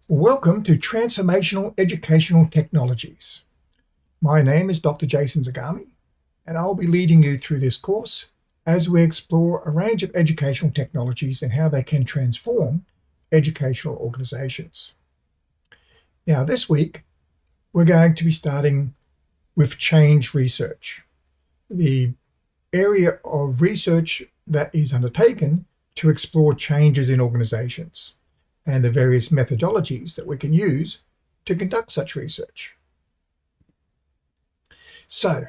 Welcome to Transformational Educational Technologies. My name is Dr. Jason Zagami, and I'll be leading you through this course as we explore a range of educational technologies and how they can transform educational organizations. Now, this week, we're going to be starting with change research, the area of research that is undertaken to explore changes in organizations and the various methodologies that we can use to conduct such research. So,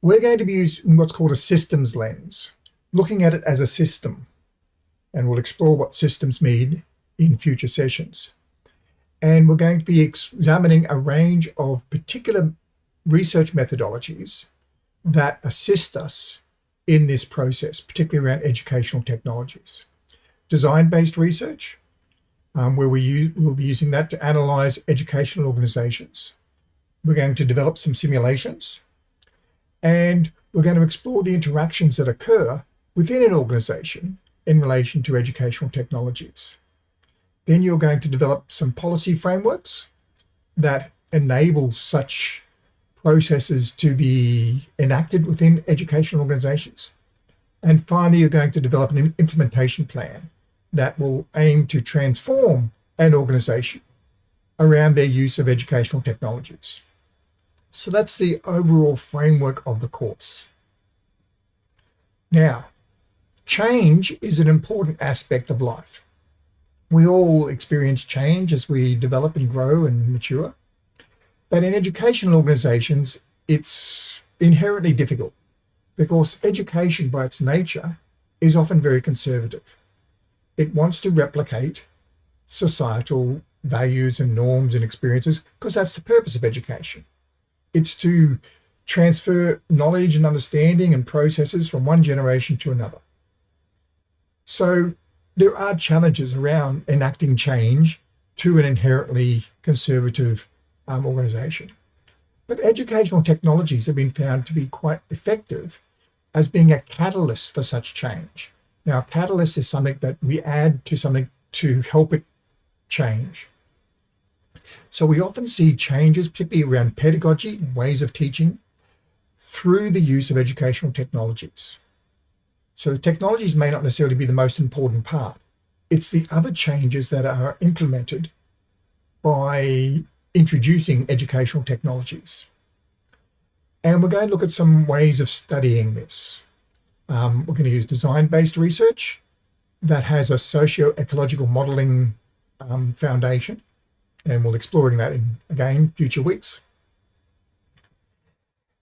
we're going to be using what's called a systems lens, looking at it as a system, and we'll explore what systems mean in future sessions. And we're going to be examining a range of particular research methodologies that assist us in this process, particularly around educational technologies. Design-based research, where we'll be using that to analyze educational organizations. We're going to develop some simulations, and we're going to explore the interactions that occur within an organization in relation to educational technologies. Then you're going to develop some policy frameworks that enable such processes to be enacted within educational organizations. And finally, you're going to develop an implementation plan that will aim to transform an organization around their use of educational technologies. So that's the overall framework of the course. Now, change is an important aspect of life. We all experience change as we develop and grow and mature. But in educational organizations, it's inherently difficult because education by its nature is often very conservative. It wants to replicate societal values and norms and experiences because that's the purpose of education. It's to transfer knowledge and understanding and processes from one generation to another. So there are challenges around enacting change to an inherently conservative organization. But educational technologies have been found to be quite effective as being a catalyst for such change. Now, a catalyst is something that we add to something to help it change. So we often see changes, particularly around pedagogy, ways of teaching, through the use of educational technologies. So the technologies may not necessarily be the most important part. It's the other changes that are implemented by introducing educational technologies. And we're going to look at some ways of studying this. We're going to use design-based research that has a socio-ecological modeling foundation, and we'll exploring that in, again, future weeks.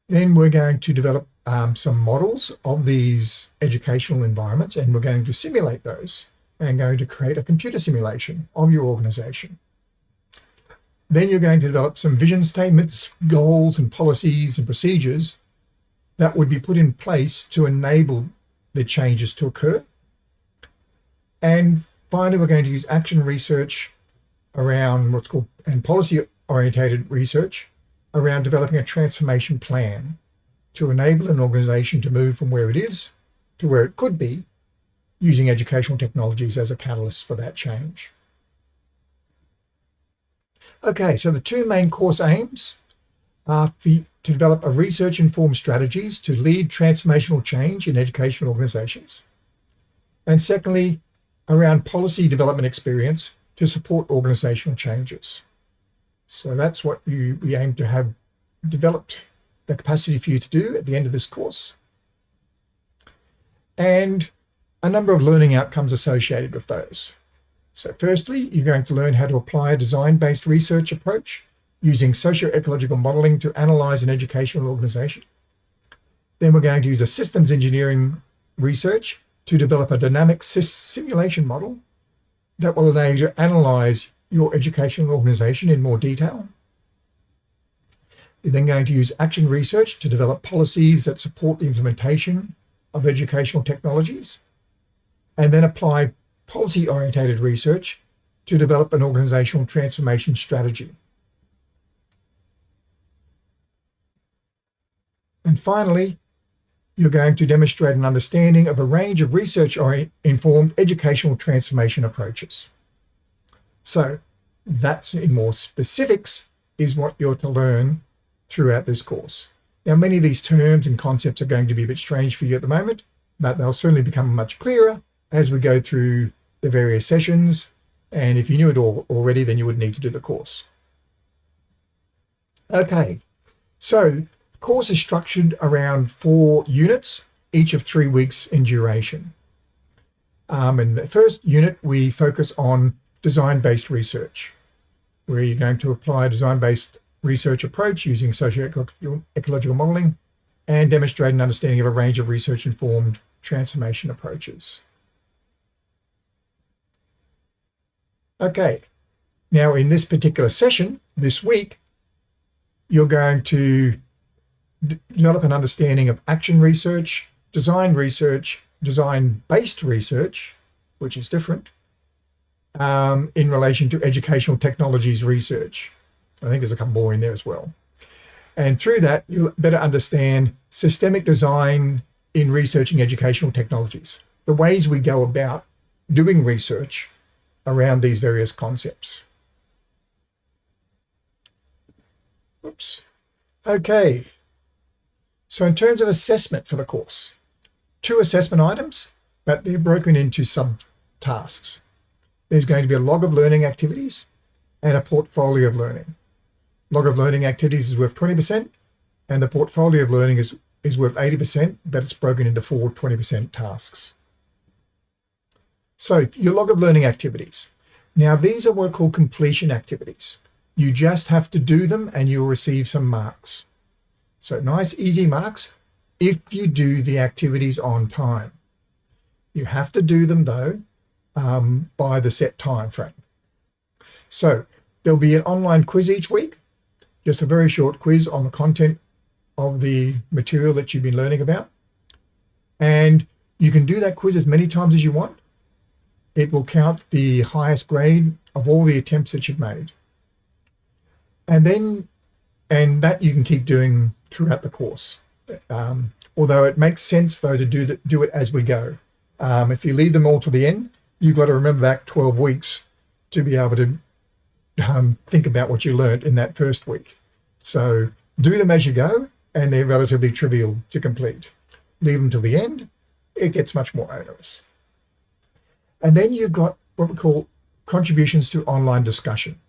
Then we're going to develop some models of these educational environments, and we're going to simulate those and going to create a computer simulation of your organization. Then you're going to develop some vision statements, goals, and policies and procedures that would be put in place to enable the changes to occur. And finally, we're going to use action research around what's called, and policy-oriented research around developing a transformation plan to enable an organization to move from where it is to where it could be, using educational technologies as a catalyst for that change. Okay, so the two main course aims are to develop a research-informed strategies to lead transformational change in educational organizations. And secondly, around policy development experience to support organizational changes. So that's what we aim to have developed the capacity for you to do at the end of this course. And a number of learning outcomes associated with those. So firstly, you're going to learn how to apply a design-based research approach using socio-ecological modeling to analyze an educational organization. Then we're going to use a systems engineering research to develop a dynamic simulation model that will allow you to analyze your educational organization in more detail. You're then going to use action research to develop policies that support the implementation of educational technologies, and then apply policy-oriented research to develop an organizational transformation strategy. And finally, you're going to demonstrate an understanding of a range of research-informed educational transformation approaches. So That's in more specifics is what you're to learn throughout this course. Now, many of these terms and concepts are going to be a bit strange for you at the moment, but they'll certainly become much clearer as we go through the various sessions. And if you knew it all already, then you wouldn't need to do the course. Okay, so the course is structured around 4 units, each of 3 weeks in duration. In the first unit, we focus on design-based research, where you're going to apply a design-based research approach using socio-ecological modeling and demonstrate an understanding of a range of research-informed transformation approaches. Okay, now in this particular session, this week, you're going to develop an understanding of action research, design-based research, which is different, in relation to educational technologies research. I think there's a couple more in there as well. And through that, you'll better understand systemic design in researching educational technologies, the ways we go about doing research around these various concepts. Oops. Okay. So in terms of assessment for the course, 2 assessment items, but they're broken into sub-tasks. There's going to be a log of learning activities and a portfolio of learning. Log of learning activities is worth 20%, and the portfolio of learning is worth 80%, but it's broken into 4 20% tasks. So your log of learning activities. Now, these are what are called completion activities. You just have to do them and you'll receive some marks. So nice, easy marks if you do the activities on time. You have to do them, though, by the set time frame. So there'll be an online quiz each week, just a very short quiz on the content of the material that you've been learning about. And you can do that quiz as many times as you want. It will count the highest grade of all the attempts that you've made. And that you can keep doing throughout the course. Although it makes sense, though, to do it as we go. If you leave them all to the end, you've got to remember back 12 weeks to be able to think about what you learned in that first week. So do them as you go, and they're relatively trivial to complete. Leave them till the end, it gets much more onerous. And then you've got what we call contributions to online discussion.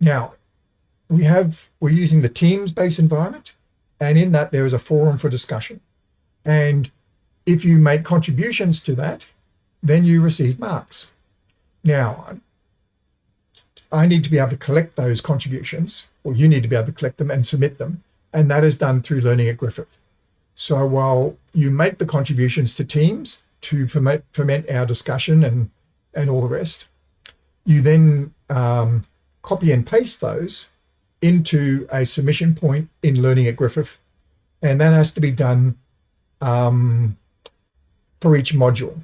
Now, we're using the Teams-based environment, and in that there is a forum for discussion. And if you make contributions to that, then you receive marks. Now, I need to be able to collect those contributions, or you need to be able to collect them and submit them, and that is done through Learning at Griffith. So while you make the contributions to Teams to ferment our discussion and all the rest, you then copy and paste those into a submission point in Learning at Griffith, and that has to be done for each module.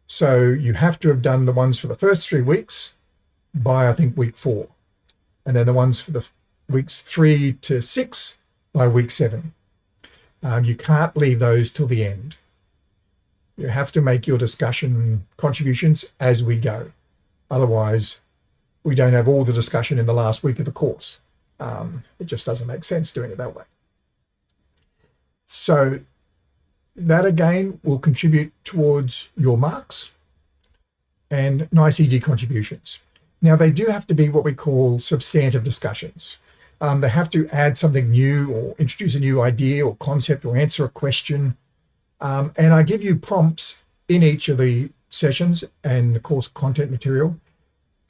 So you have to have done the ones for the first 3 weeks by, I think, week 4, and then the ones for the weeks 3 to 6 by week 7. You can't leave those till the end. You have to make your discussion contributions as we go. Otherwise, we don't have all the discussion in the last week of the course. It just doesn't make sense doing it that way. So that, again, will contribute towards your marks and nice, easy contributions. Now, they do have to be what we call substantive discussions. They have to add something new or introduce a new idea or concept or answer a question. And I give you prompts in each of the sessions and the course content material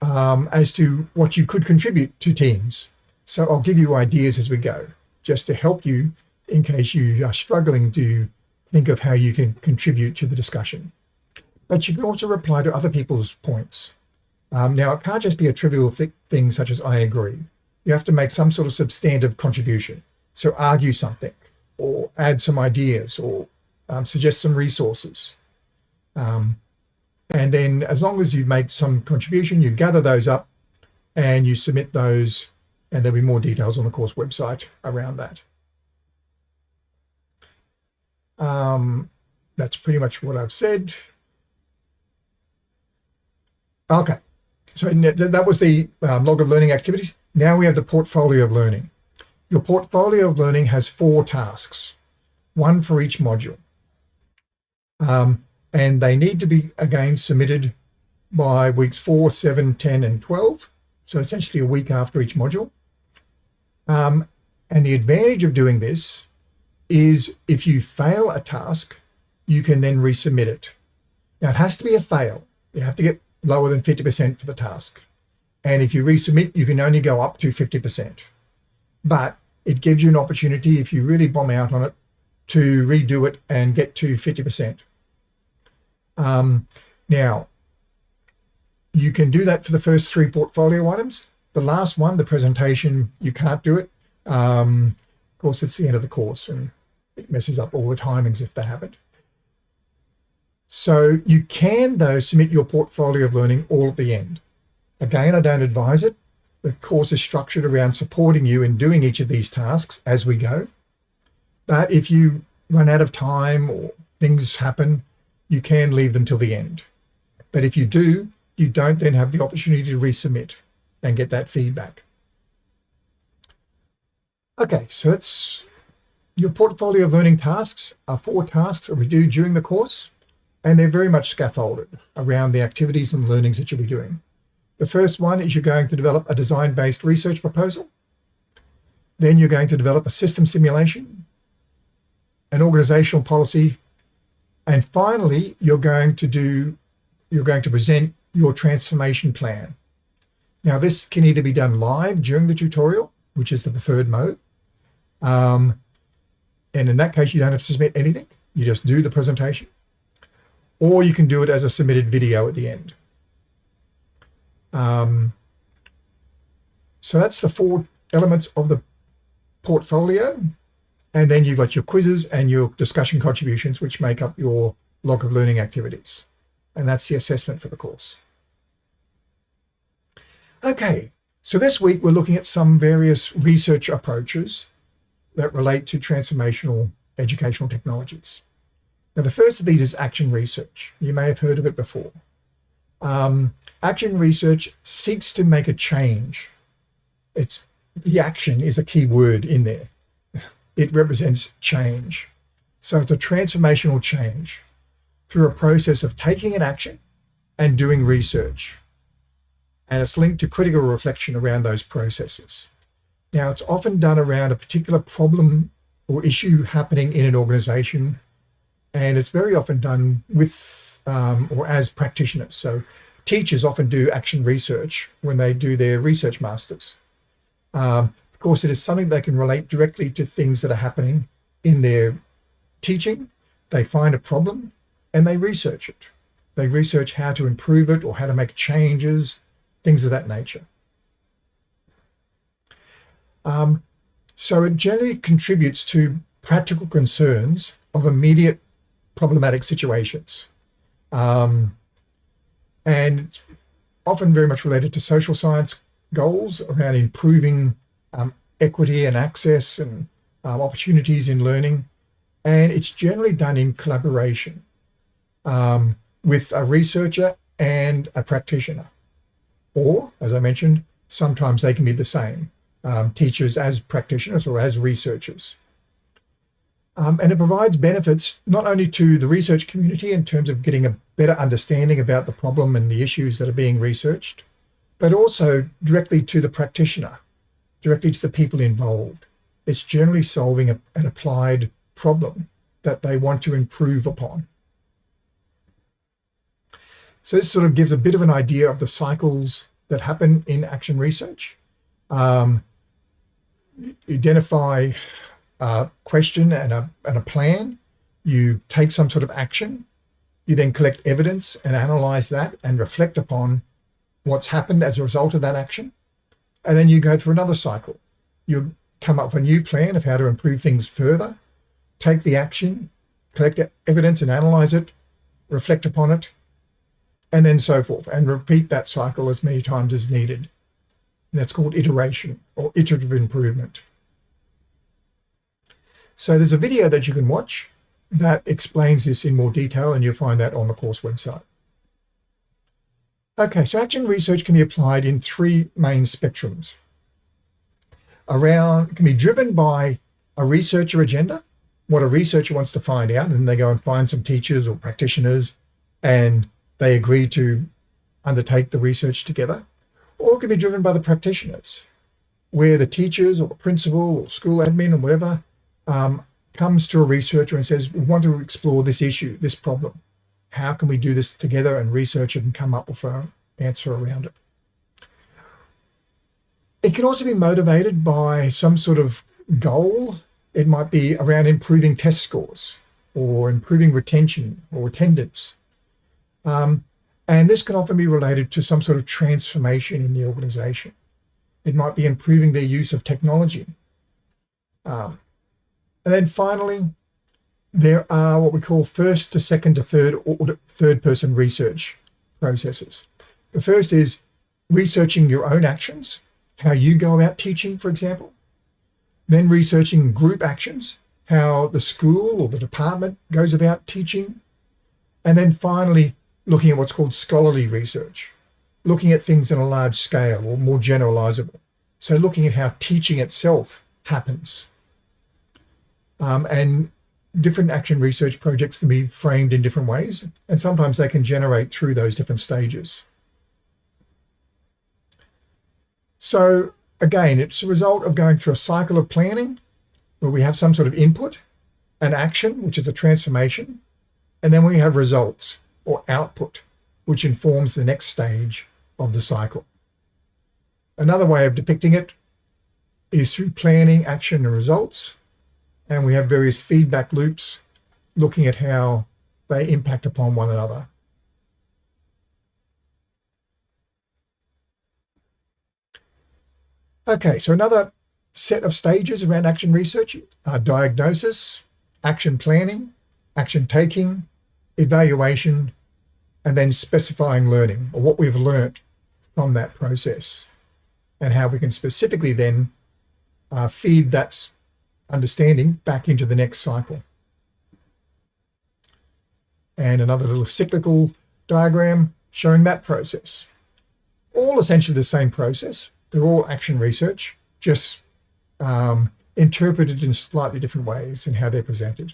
as to what you could contribute to Teams. So I'll give you ideas as we go, just to help you in case you are struggling to think of how you can contribute to the discussion. But you can also reply to other people's points. Now, it can't just be a trivial thing such as I agree. You have to make some sort of substantive contribution. So argue something, or add some ideas, or suggest some resources. And then as long as you make some contribution, you gather those up and you submit those, and there'll be more details on the course website around that. That's pretty much what I've said. Okay, So that was the log of learning activities. Now we have the portfolio of learning. Your portfolio of learning has 4 tasks, one for each module. And they need to be, again, submitted by weeks 4, 7, 10, and 12. So essentially a week after each module. And the advantage of doing this is if you fail a task, you can then resubmit it. Now, it has to be a fail. You have to get lower than 50% for the task. And if you resubmit, you can only go up to 50%. But it gives you an opportunity, if you really bomb out on it, to redo it and get to 50%. Now, you can do that for the first 3 portfolio items. The last one, the presentation, you can't do it. Of course, it's the end of the course and it messes up all the timings if that happened. So you can, though, submit your portfolio of learning all at the end. Again, I don't advise it. The course is structured around supporting you in doing each of these tasks as we go. But if you run out of time or things happen, you can leave them till the end. But if you do, you don't then have the opportunity to resubmit and get that feedback. Okay, so it's your portfolio of learning tasks are 4 tasks that we do during the course, and they're very much scaffolded around the activities and learnings that you'll be doing. The first one is you're going to develop a design-based research proposal. Then you're going to develop a system simulation, an organizational policy, and finally, you're going to present your transformation plan. Now, this can either be done live during the tutorial, which is the preferred mode. And in that case, you don't have to submit anything. You just do the presentation. Or you can do it as a submitted video at the end. So that's the 4 elements of the portfolio. And then you've got your quizzes and your discussion contributions, which make up your log of learning activities. And that's the assessment for the course. Okay, so this week we're looking at some various research approaches that relate to transformational educational technologies. Now, the first of these is action research. You may have heard of it before. Action research seeks to make a change. The action is a key word in there. It represents change. So it's a transformational change through a process of taking an action and doing research. And it's linked to critical reflection around those processes. Now, it's often done around a particular problem or issue happening in an organization, and it's very often done with or as practitioners. So teachers often do action research when they do their research masters. Of course, it is something they can relate directly to things that are happening in their teaching. They find a problem and they research it. They research how to improve it or how to make changes, things of that nature. So it generally contributes to practical concerns of immediate problematic situations. And it's often very much related to social science goals around improving equity and access and opportunities in learning. And it's generally done in collaboration with a researcher and a practitioner. Or, as I mentioned, sometimes they can be the same, teachers as practitioners or as researchers. And it provides benefits not only to the research community in terms of getting a better understanding about the problem and the issues that are being researched, but also directly to the practitioner, directly to the people involved. It's generally solving an applied problem that they want to improve upon. So this sort of gives a bit of an idea of the cycles that happen in action research. Identify a question and a plan. You take some sort of action. You then collect evidence and analyze that and reflect upon what's happened as a result of that action. And then you go through another cycle. You come up with a new plan of how to improve things further, take the action, collect evidence and analyze it, reflect upon it, and then so forth, and repeat that cycle as many times as needed. And that's called iteration or iterative improvement. So there's a video that you can watch that explains this in more detail, and you'll find that on the course website. Okay, so action research can be applied in three main spectrums. It can be driven by a researcher agenda, what a researcher wants to find out, and they go and find some teachers or practitioners and they agree to undertake the research together. Or it can be driven by the practitioners, where the teachers or the principal or school admin or whatever comes to a researcher and says, we want to explore this issue, this problem. How can we do this together and research it and come up with an answer around it? It can also be motivated by some sort of goal. It might be around improving test scores or improving retention or attendance. And this can often be related to some sort of transformation in the organization. It might be improving their use of technology. And then finally, there are what we call first to second to third person research processes. The first is researching your own actions, how you go about teaching, for example. Then researching group actions, how the school or the department goes about teaching. And then finally, looking at what's called scholarly research, looking at things on a large scale or more generalizable. So looking at how teaching itself happens. And different action research projects can be framed in different ways, and sometimes they can generate through those different stages. So again, it's a result of going through a cycle of planning where we have some sort of input, an action, which is a transformation, and then we have results or output, which informs the next stage of the cycle. Another way of depicting it is through planning, action, and results. And we have various feedback loops looking at how they impact upon one another. Okay, so another set of stages around action research are diagnosis, action planning, action taking, evaluation, and then specifying learning, or what we've learned from that process, and how we can specifically then feed that understanding back into the next cycle. And another little cyclical diagram showing that process. All essentially the same process. They're all action research, just interpreted in slightly different ways in how they're presented.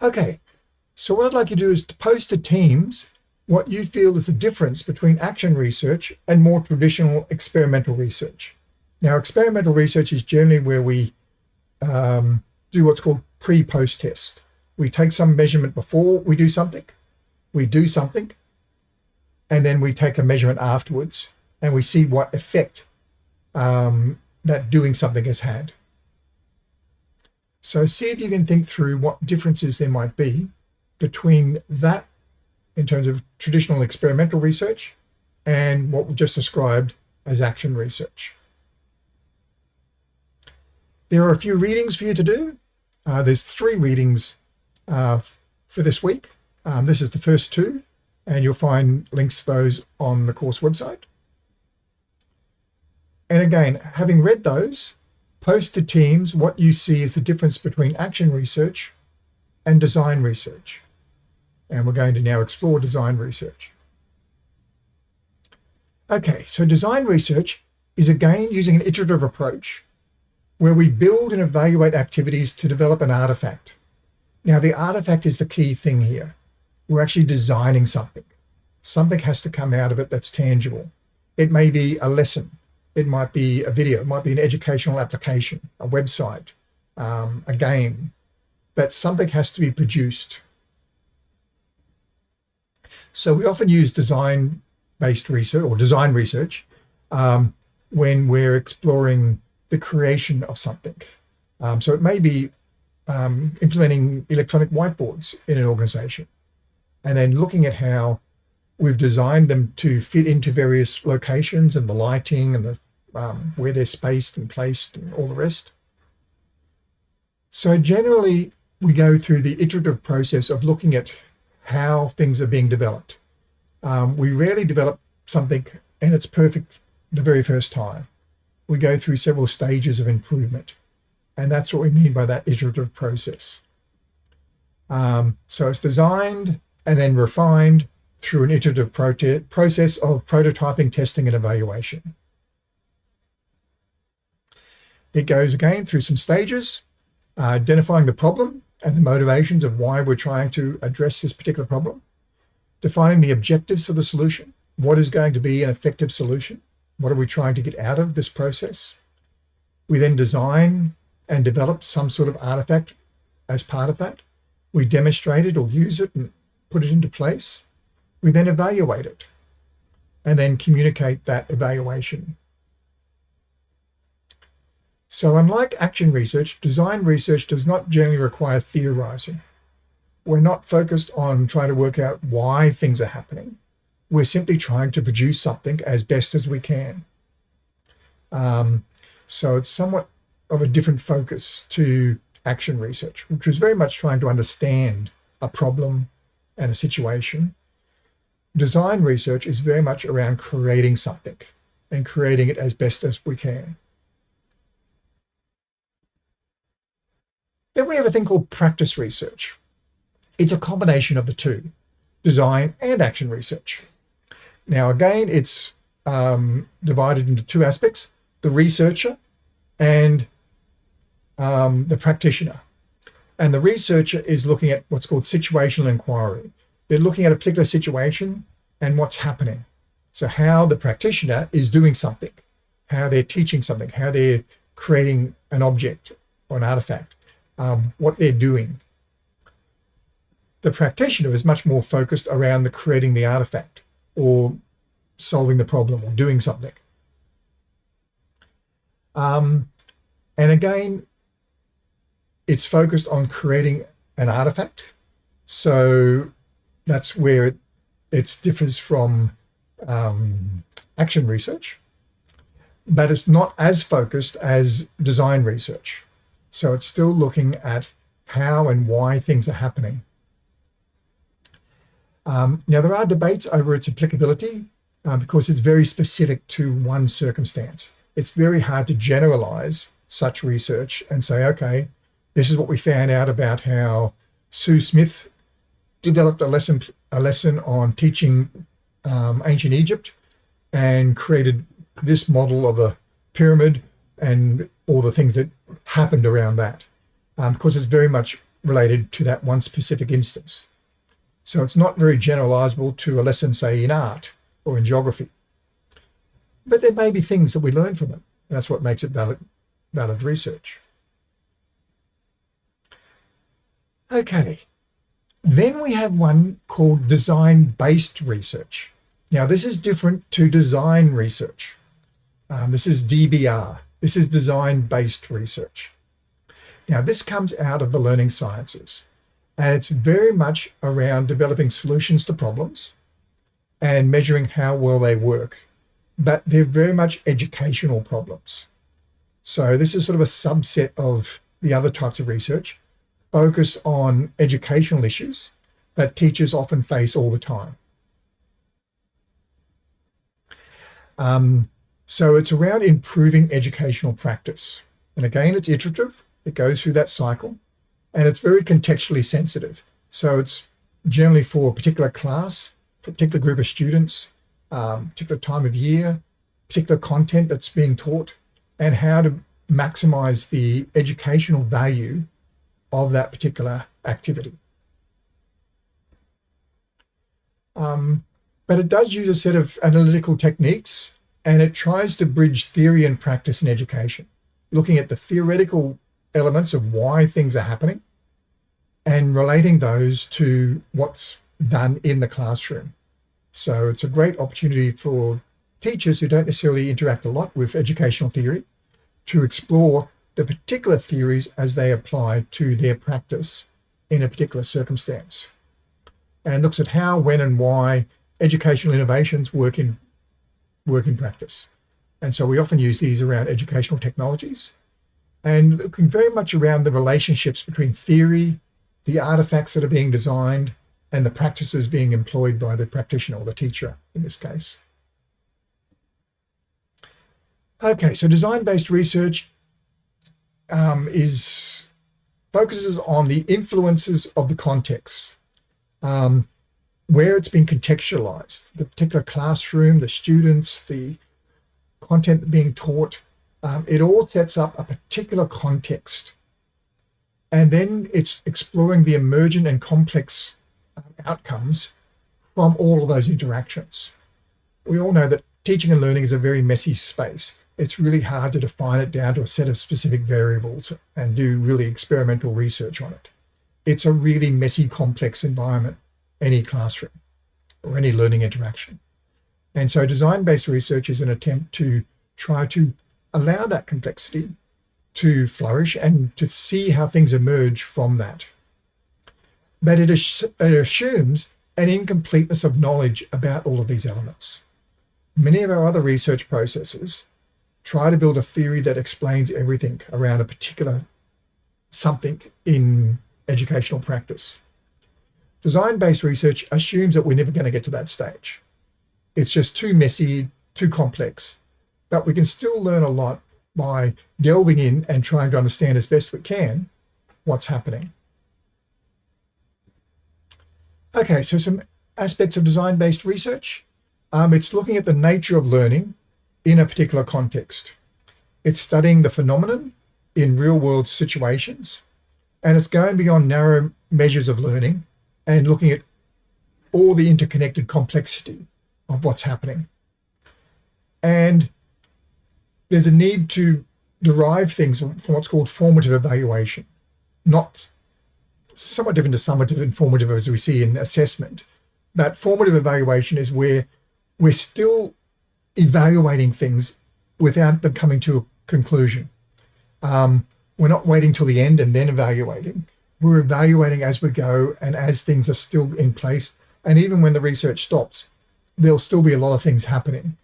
Okay, so what I'd like you to do is to post to Teams what you feel is the difference between action research and more traditional experimental research. Now, experimental research is generally where we do what's called pre-post test. We take some measurement before we do something, and then we take a measurement afterwards, and we see what effect that doing something has had. So see if you can think through what differences there might be between that in terms of traditional experimental research and what we've just described as action research. There are a few readings for you to do. There's 3 readings for this week. This is the first 2, and you'll find links to those on the course website. And again, having read those, post to Teams what you see as the difference between action research and design research. And we're going to now explore design research. Okay, so design research is again using an iterative approach where we build and evaluate activities to develop an artifact. Now, the artifact is the key thing here. We're actually designing something. Something has to come out of it that's tangible. It may be a lesson. It might be a video. It might be an educational application, a website, a game. But something has to be produced. So we often use design-based research or design research when we're exploring the creation of something. So it may be implementing electronic whiteboards in an organization and then looking at how we've designed them to fit into various locations and the lighting and the where they're spaced and placed and all the rest. So generally, we go through the iterative process of looking at how things are being developed. We rarely develop something and it's perfect the very first time. We go through several stages of improvement. And that's what we mean by that iterative process. So it's designed and then refined through an iterative process of prototyping, testing, and evaluation. It goes again through some stages, identifying the problem and the motivations of why we're trying to address this particular problem, defining the objectives for the solution. What is going to be an effective solution? What are we trying to get out of this process? We then design and develop some sort of artifact as part of that. We demonstrate it or use it and put it into place. We then evaluate it and then communicate that evaluation. So unlike action research, design research does not generally require theorizing. We're not focused on trying to work out why things are happening. We're simply trying to produce something as best as we can. So it's somewhat of a different focus to action research, which was very much trying to understand a problem and a situation. Design research is very much around creating something and creating it as best as we can. Then we have a thing called practice research. It's a combination of the two, design and action research. Now, again, it's divided into two aspects, the researcher and the practitioner. And the researcher is looking at what's called situational inquiry. They're looking at a particular situation and what's happening. So how the practitioner is doing something, how they're teaching something, how they're creating an object or an artifact, what they're doing. The practitioner is much more focused around the creating the artifact or solving the problem or doing something. And again, it's focused on creating an artifact. So that's where it differs from action research, but it's not as focused as design research. So it's still looking at how and why things are happening. Now, there are debates over its applicability because it's very specific to one circumstance. It's very hard to generalize such research and say, okay, this is what we found out about how Sue Smith developed a lesson on teaching ancient Egypt and created this model of a pyramid and all the things that happened around that, because it's very much related to that one specific instance. So it's not very generalizable to a lesson, say, in art or in geography. But there may be things that we learn from it. And that's what makes it valid research. Okay. Then we have one called design-based research. Now, this is different to design research. This is DBR. This is design-based research. Now, this comes out of the learning sciences. And it's very much around developing solutions to problems and measuring how well they work. But they're very much educational problems. So this is sort of a subset of the other types of research, focus on educational issues that teachers often face all the time. So it's around improving educational practice. And again, it's iterative. It goes through that cycle. And it's very contextually sensitive. So it's generally for a particular class, for a particular group of students, particular time of year, particular content that's being taught, and how to maximize the educational value of that particular activity. But it does use a set of analytical techniques, and it tries to bridge theory and practice in education, looking at the theoretical elements of why things are happening and relating those to what's done in the classroom. So it's a great opportunity for teachers who don't necessarily interact a lot with educational theory to explore the particular theories as they apply to their practice in a particular circumstance, and looks at how, when, and why educational innovations work in practice. And so we often use these around educational technologies and looking very much around the relationships between theory, the artifacts that are being designed, and the practices being employed by the practitioner or the teacher in this case. Okay, so design-based research focuses on the influences of the context. where it's been contextualized, the particular classroom, the students, the content being taught, it all sets up a particular context. And then it's exploring the emergent and complex outcomes from all of those interactions. We all know that teaching and learning is a very messy space. It's really hard to define it down to a set of specific variables and do really experimental research on it. It's a really messy, complex environment, any classroom or any learning interaction. And so design-based research is an attempt to try to allow that complexity to flourish and to see how things emerge from that. But it assumes an incompleteness of knowledge about all of these elements. Many of our other research processes try to build a theory that explains everything around a particular something in educational practice. Design-based research assumes that we're never going to get to that stage. It's just too messy, too complex, but we can still learn a lot by delving in and trying to understand as best we can what's happening. Okay, so some aspects of design-based research. It's looking at the nature of learning in a particular context. It's studying the phenomenon in real-world situations, and it's going beyond narrow measures of learning and looking at all the interconnected complexity of what's happening. And there's a need to derive things from what's called formative evaluation, not somewhat different to summative and formative as we see in assessment. But formative evaluation is where we're still evaluating things without them coming to a conclusion. We're not waiting till the end and then evaluating. We're evaluating as we go and as things are still in place. And even when the research stops, there'll still be a lot of things happening.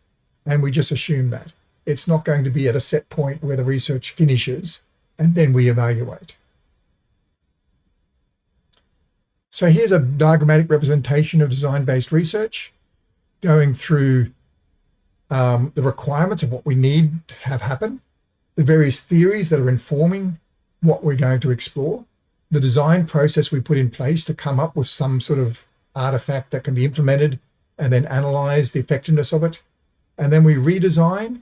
And we just assume that. It's not going to be at a set point where the research finishes and then we evaluate. So here's a diagrammatic representation of design-based research, going through the requirements of what we need to have happen, the various theories that are informing what we're going to explore, the design process we put in place to come up with some sort of artifact that can be implemented, and then analyze the effectiveness of it. And then we redesign.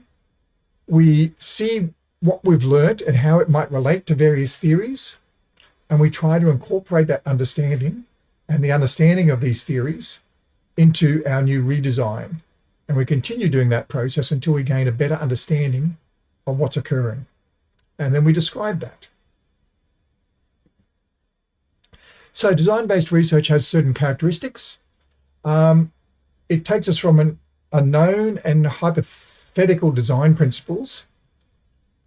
We see what we've learned and how it might relate to various theories. And we try to incorporate that understanding and the understanding of these theories into our new redesign. And we continue doing that process until we gain a better understanding of what's occurring. And then we describe that. So design-based research has certain characteristics. It takes us from a known and hypothetical design principles.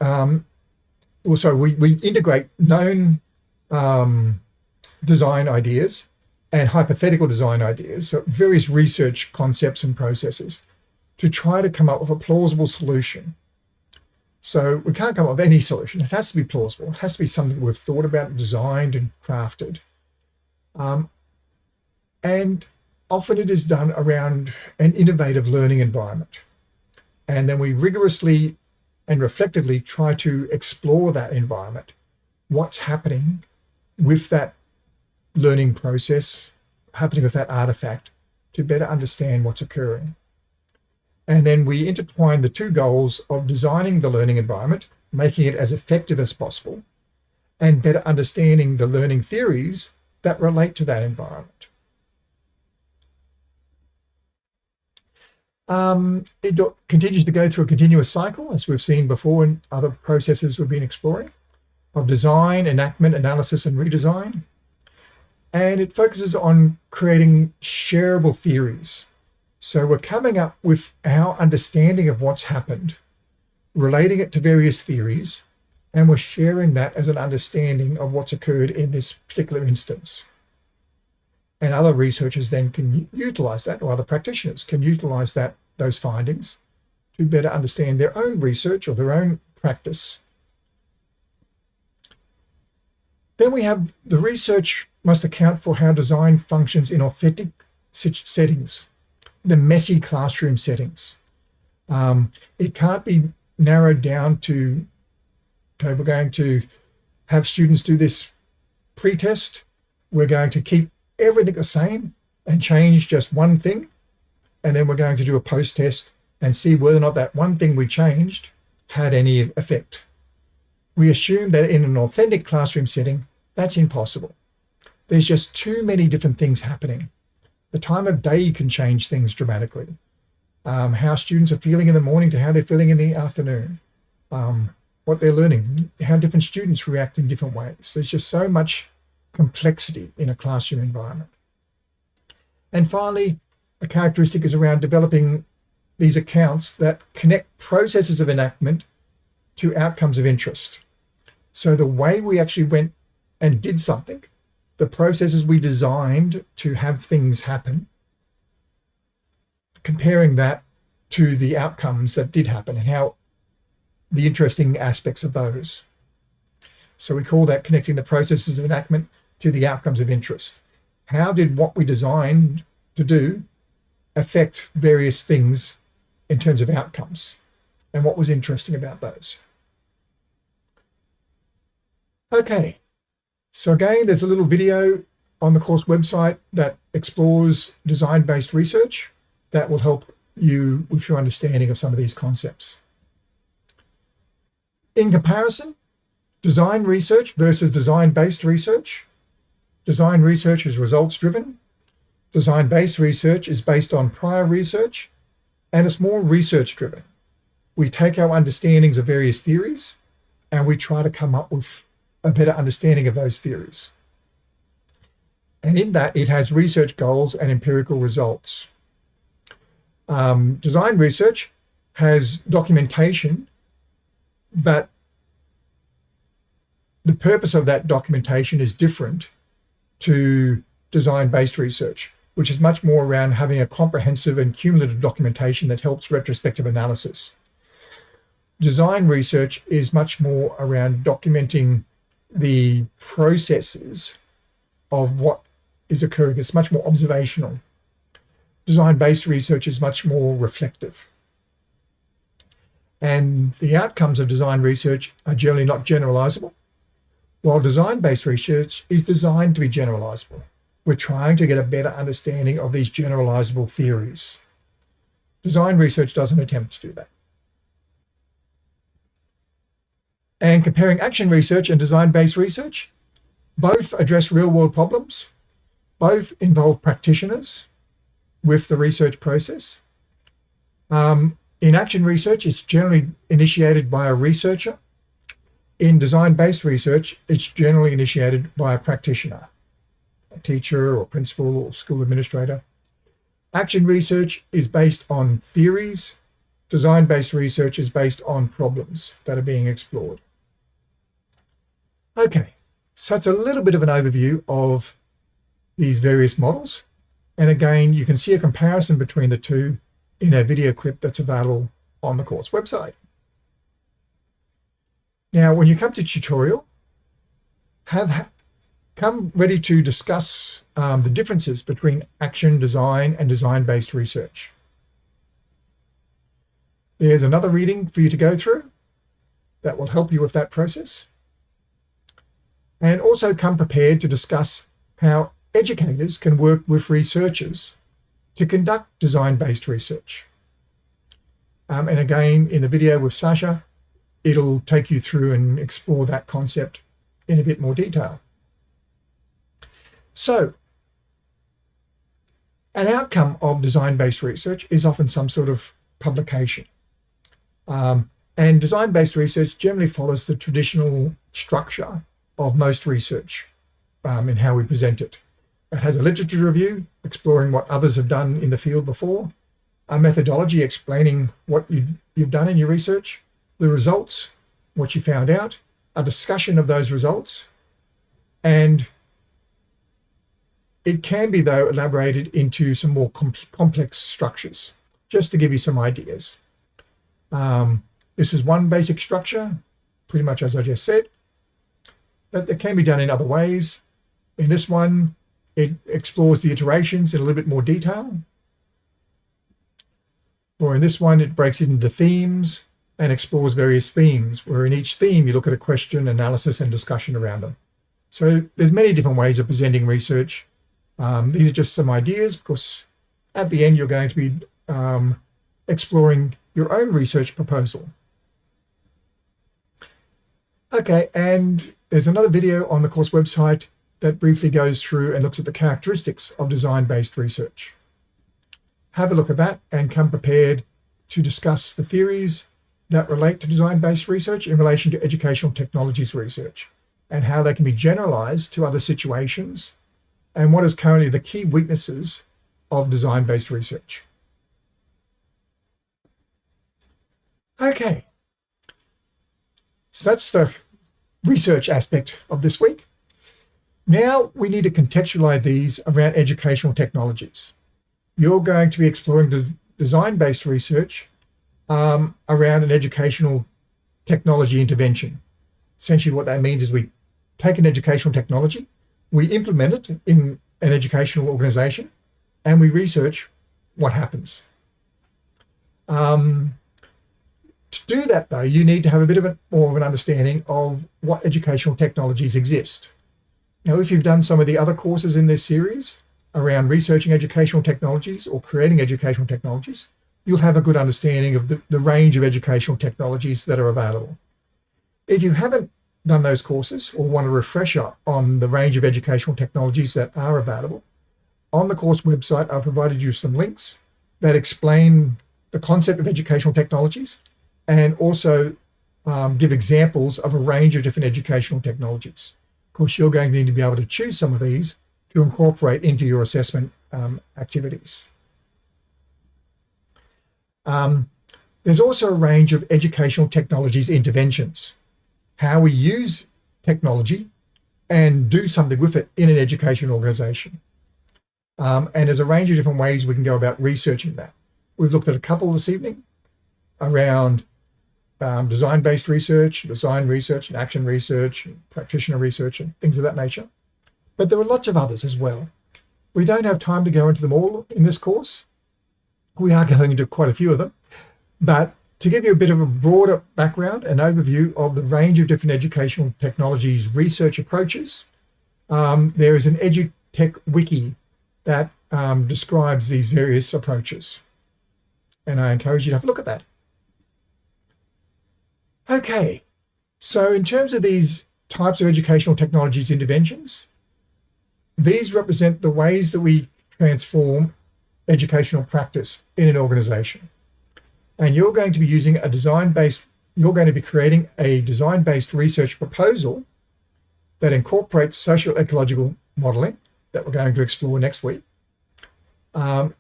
Also, we integrate known design ideas and hypothetical design ideas, so various research concepts and processes, to try to come up with a plausible solution. So we can't come up with any solution. It has to be plausible. It has to be something we've thought about, designed and crafted. And often it is done around an innovative learning environment. And then we rigorously and reflectively try to explore that environment, what's happening with that learning process, happening with that artifact, to better understand what's occurring. And then we intertwine the two goals of designing the learning environment, making it as effective as possible, and better understanding the learning theories that relate to that environment. It continues to go through a continuous cycle, as we've seen before in other processes we've been exploring, of design, enactment, analysis, and redesign. And it focuses on creating shareable theories. So we're coming up with our understanding of what's happened, relating it to various theories, and we're sharing that as an understanding of what's occurred in this particular instance. And other researchers then can utilize that, or other practitioners can utilize those findings to better understand their own research or their own practice. Then we have the research must account for how design functions in authentic settings, the messy classroom settings. It can't be narrowed down to, okay, we're going to have students do this pre-test. We're going to keep everything the same. and change just one thing, and then we're going to do a post-test and see whether or not that one thing we changed had any effect. We assume that in an authentic classroom setting, that's impossible. There's just too many different things happening. The time of day can change things dramatically. How students are feeling in the morning to how they're feeling in the afternoon. What they're learning, how different students react in different ways. There's just so much complexity in a classroom environment. And finally, a characteristic is around developing these accounts that connect processes of enactment to outcomes of interest. So the way we actually went and did something, the processes we designed to have things happen, comparing that to the outcomes that did happen and how the interesting aspects of those. So we call that connecting the processes of enactment to the outcomes of interest. How did what we designed to do affect various things in terms of outcomes, and what was interesting about those? Okay, so again, there's a little video on the course website that explores design-based research that will help you with your understanding of some of these concepts. In comparison, design research versus design-based research. Design research is results-driven. Design-based research is based on prior research, and it's more research-driven. We take our understandings of various theories, and we try to come up with a better understanding of those theories. And in that, it has research goals and empirical results. Design research has documentation, but the purpose of that documentation is different to design-based research, which is much more around having a comprehensive and cumulative documentation that helps retrospective analysis. Design research is much more around documenting the processes of what is occurring. It's much more observational. Design-based research is much more reflective. And the outcomes of design research are generally not generalizable, while design-based research is designed to be generalizable. We're trying to get a better understanding of these generalizable theories. Design research doesn't attempt to do that. And comparing action research and design-based research, both address real-world problems, both involve practitioners with the research process. In action research, it's generally initiated by a researcher. In design-based research, it's generally initiated by a practitioner, a teacher or principal or school administrator. Action research is based on theories. Design-based research is based on problems that are being explored. Okay, so it's a little bit of an overview of these various models. And again, you can see a comparison between the two in a video clip that's available on the course website. Now, when you come to tutorial, come ready to discuss the differences between action design and design-based research. There's another reading for you to go through that will help you with that process. And also come prepared to discuss how educators can work with researchers to conduct design-based research. And again, in the video with Sasha, it'll take you through and explore that concept in a bit more detail. So, an outcome of design-based research is often some sort of publication. And design-based research generally follows the traditional structure of most research in how we present it. It has a literature review exploring what others have done in the field before, a methodology explaining what you've done in your research, the results, what you found out, a discussion of those results, and it can be, though, elaborated into some more complex structures, just to give you some ideas. This is one basic structure, pretty much as I just said, but it can be done in other ways. In this one, it explores the iterations in a little bit more detail. Or in this one, it breaks it into themes and explores various themes, where in each theme, you look at a question, analysis, and discussion around them. So there's many different ways of presenting research, These are just some ideas, because at the end you're going to be exploring your own research proposal. Okay, and there's another video on the course website that briefly goes through and looks at the characteristics of design-based research. Have a look at that and come prepared to discuss the theories that relate to design-based research in relation to educational technologies research, and how they can be generalized to other situations, and what is currently the key weaknesses of design-based research. Okay, so that's the research aspect of this week. Now we need to contextualize these around educational technologies. You're going to be exploring design-based research around an educational technology intervention. Essentially what that means is we take an educational technology, we implement it in an educational organization, and we research what happens. To do that, though, you need to have a bit of more of an understanding of what educational technologies exist. Now, if you've done some of the other courses in this series around researching educational technologies or creating educational technologies, you'll have a good understanding of the range of educational technologies that are available. If you haven't done those courses or want a refresher on the range of educational technologies that are available, on the course website, I've provided you some links that explain the concept of educational technologies and also give examples of a range of different educational technologies. Of course, you're going to need to be able to choose some of these to incorporate into your assessment activities. There's also a range of educational technologies interventions, how we use technology and do something with it in an education organization. And there's a range of different ways we can go about researching that. We've looked at a couple this evening around design-based research, design research, and action research, and practitioner research, and things of that nature. But there are lots of others as well. We don't have time to go into them all in this course. We are going into quite a few of them. But to give you a bit of a broader background and overview of the range of different educational technologies research approaches, there is an EduTech wiki that describes these various approaches. And I encourage you to have a look at that. Okay, so in terms of these types of educational technologies interventions, these represent the ways that we transform educational practice in an organization. And you're going to be using a you're going to be creating a design-based research proposal that incorporates social ecological modeling that we're going to explore next week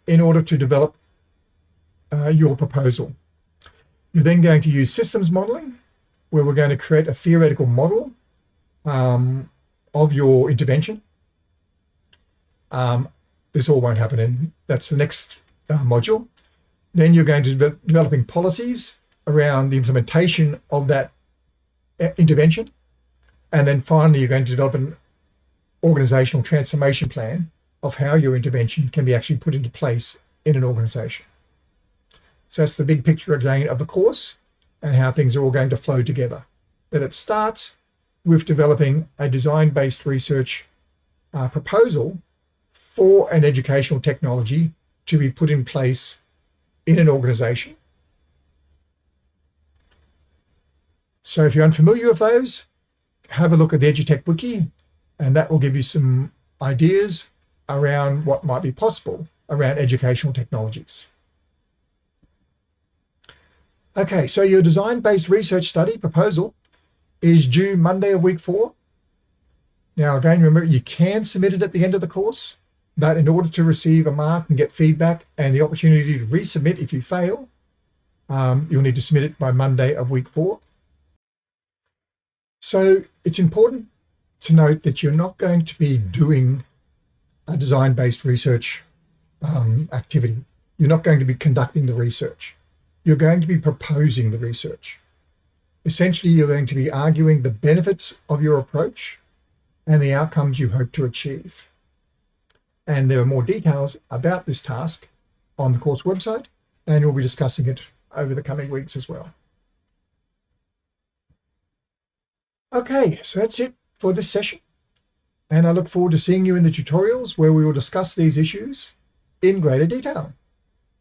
in order to develop your proposal. You're then going to use systems modeling, where we're going to create a theoretical model of your intervention. This all won't happen that's the next module. Then you're going to be developing policies around the implementation of that intervention. And then finally, you're going to develop an organizational transformation plan of how your intervention can be actually put into place in an organization. So that's the big picture again of the course and how things are all going to flow together. But it starts with developing a design-based research proposal for an educational technology to be put in place in an organization. So if you're unfamiliar with those, have a look at the EduTech wiki, and that will give you some ideas around what might be possible around educational technologies. Okay, so your design-based research study proposal is due Monday of week 4. Now, again, remember, you can submit it at the end of the course, but in order to receive a mark and get feedback and the opportunity to resubmit if you fail, you'll need to submit it by Monday of week 4. So it's important to note that you're not going to be doing a design-based research activity. You're not going to be conducting the research. You're going to be proposing the research. Essentially, you're going to be arguing the benefits of your approach and the outcomes you hope to achieve. And there are more details about this task on the course website, and we'll be discussing it over the coming weeks as well. Okay, so that's it for this session. and I look forward to seeing you in the tutorials where we will discuss these issues in greater detail.